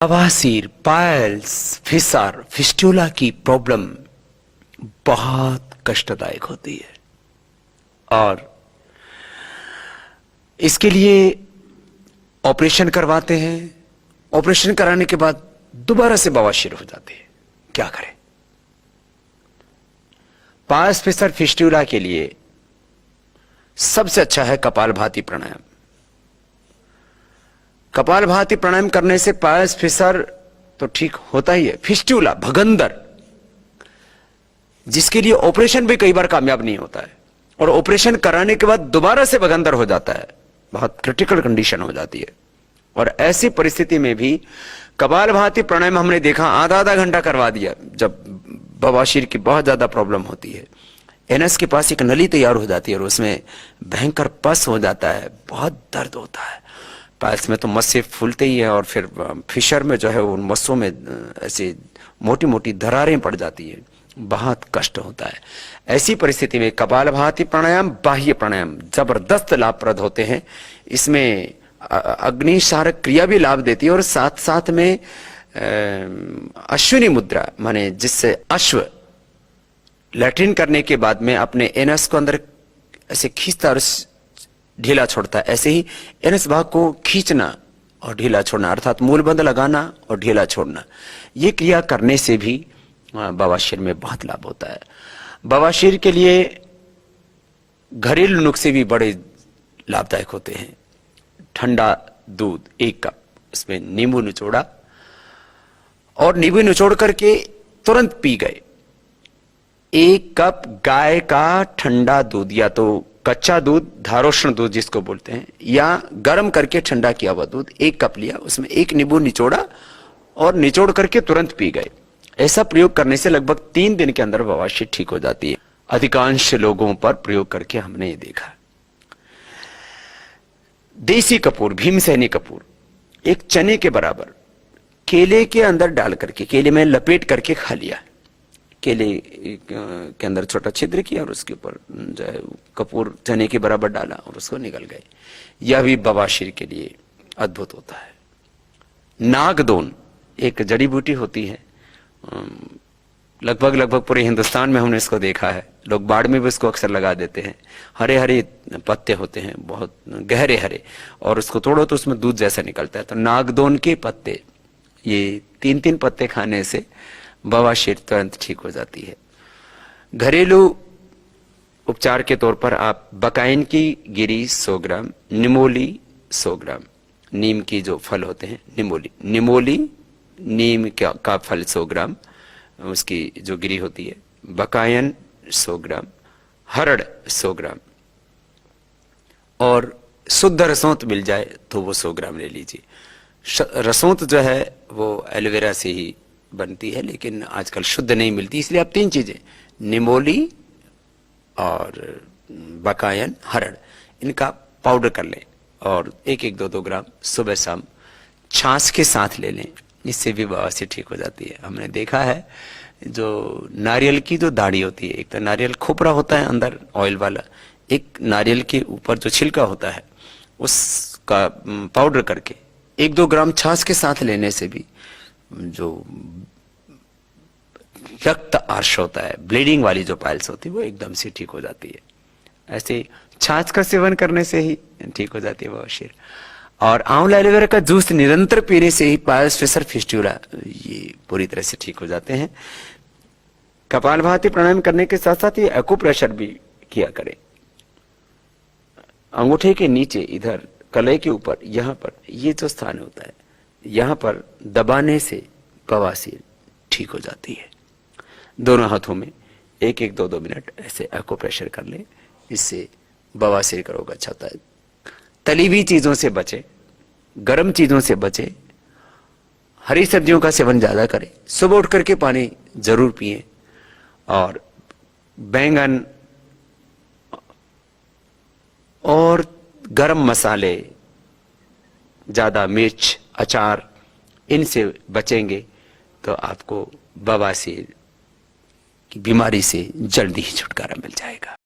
बवासीर, piles, fissure, fistula की problem बहुत कष्टदायक होती है और इसके लिए ऑपरेशन करवाते हैं। ऑपरेशन कराने के बाद दोबारा से बवासीर हो जाते हैं। क्या करें? पाइल्स, फिसर, फिस्टुला के लिए सबसे अच्छा है कपालभाति प्राणायाम। कपालभाति प्राणायाम करने से पाइल्स, फिसर तो ठीक होता ही है। फिस्टुला, भगंदर, जिसके लिए ऑपरेशन भी कई बार कामयाब नहीं होता है और ऑपरेशन कराने के बाद दोबारा से भगंदर हो जाता है, बहुत क्रिटिकल कंडीशन हो जाती है। और ऐसी परिस्थिति में भी कपालभाति प्राणायाम हमने देखा आधा आधा घंटा करवा दिया। जब बवासीर की बहुत ज्यादा प्रॉब्लम होती है, एनस के पास एक नली तैयार हो जाती है और उसमें भयंकर पस हो जाता है, बहुत दर्द होता है। पाइल्स में तो मस्से फूलते ही है और फिर फिशर में जो है उन मस्सों में ऐसे मोटी मोटी दरारें पड़ जाती है, बहुत कष्ट होता है। ऐसी परिस्थिति में कपालभाति प्राणायाम, बाह्य प्राणायाम जबरदस्त लाभप्रद होते हैं। इसमें अग्निशारक क्रिया भी लाभ देती है और साथ साथ में अश्विनी मुद्रा, माने जिससे अश्व लैट्रिन करने के बाद में अपने एनस को अंदर ऐसे खींचता और ढीला छोड़ता है, ऐसे ही एनस भाग को खींचना और ढीला छोड़ना, अर्थात मूलबंध लगाना और ढीला छोड़ना, ये क्रिया करने से भी बवासीर में बहुत लाभ होता है। बवासीर के लिए घरेलू नुस्खे भी बड़े लाभदायक होते हैं। ठंडा दूध 1 कप, उसमें नींबू निचोड़ा और नींबू निचोड़ करके तुरंत पी गए। 1 कप गाय का ठंडा दूध, या तो कच्चा दूध, धारोष्ण दूध जिसको बोलते हैं, या गर्म करके ठंडा किया हुआ दूध 1 कप लिया, उसमें 1 नींबू निचोड़ा और निचोड़ करके तुरंत पी गए। ऐसा प्रयोग करने से लगभग 3 दिन के अंदर बवासीर ठीक हो जाती है। अधिकांश लोगों पर प्रयोग करके हमने ये देखा। देसी कपूर, भीमसेनी कपूर, 1 चने के बराबर केले के अंदर डाल करके, केले में लपेट करके खा लिया। केले के अंदर छोटा छिद्र किया और उसके ऊपर जो है कपूर चने के बराबर डाला और उसको निकल गए। यह भी बवासीर के लिए अद्भुत होता है। नागदोन एक जड़ी बूटी होती है, लगभग पूरे हिंदुस्तान में हमने इसको देखा है। लोग बाढ़ में भी इसको अक्सर लगा देते हैं। हरे हरे पत्ते होते हैं, बहुत गहरे हरे, और उसको तोड़ो तो उसमें दूध जैसा निकलता है। तो नागदोन के पत्ते, ये 3-3 पत्ते खाने से बवासीर तुरंत ठीक हो जाती है। घरेलू उपचार के तौर पर आप बकाइन की गिरी 100 ग्राम, निमोली 100 ग्राम, नीम की जो फल होते हैं निमोली नीम का फल 100 ग्राम, उसकी जो गिरी होती है, बकायन 100 ग्राम, हरड़ 100 ग्राम, और शुद्ध रसौंत मिल जाए तो वो 100 ग्राम ले लीजिए। रसौंत जो है वो एलोवेरा से ही बनती है, लेकिन आजकल शुद्ध नहीं मिलती, इसलिए आप 3 चीजें, निमोली और बकायन, हरड़, इनका पाउडर कर लें और 1-2 ग्राम सुबह शाम छाछ के साथ ले लें। इससे भी बवासीर ठीक हो जाती है। हमने देखा है जो नारियल की जो दाढ़ी होती है, एक तो नारियल खोपरा होता है अंदर ऑयल वाला, एक नारियल के ऊपर जो छिलका होता है उसका पाउडर करके 1-2 ग्राम छाछ के साथ लेने से भी जो रक्त आर्श होता है, ब्लीडिंग वाली जो पाइल्स होती है, वो एकदम से ठीक हो जाती है। ऐसे छाछ का सेवन करने से ही ठीक हो जाती है बवासीर। और आंवला एलोवेरा का जूस निरंतर पीने से ही पाइल्स, फिसर, फिस्टुला ये पूरी तरह से ठीक हो जाते हैं। कपालभाति प्राणायाम करने के साथ साथ ये एक्यूप्रेशर भी किया करें। अंगूठे के नीचे, इधर कलाई के ऊपर, यहाँ पर ये जो स्थान होता है, यहाँ पर दबाने से बवासीर ठीक हो जाती है। दोनों हाथों में 1-2 मिनट ऐसे एक्यूप्रेशर कर लें, इससे बवासीर का रोग अच्छा होता है। तली हुई चीजों से बचे, गर्म चीजों से बचे, हरी सब्जियों का सेवन ज्यादा करें, सुबह उठ करके पानी जरूर पिए, और बैंगन और गरम मसाले, ज्यादा मिर्च, अचार, इनसे बचेंगे तो आपको बवासीर की बीमारी से जल्दी ही छुटकारा मिल जाएगा।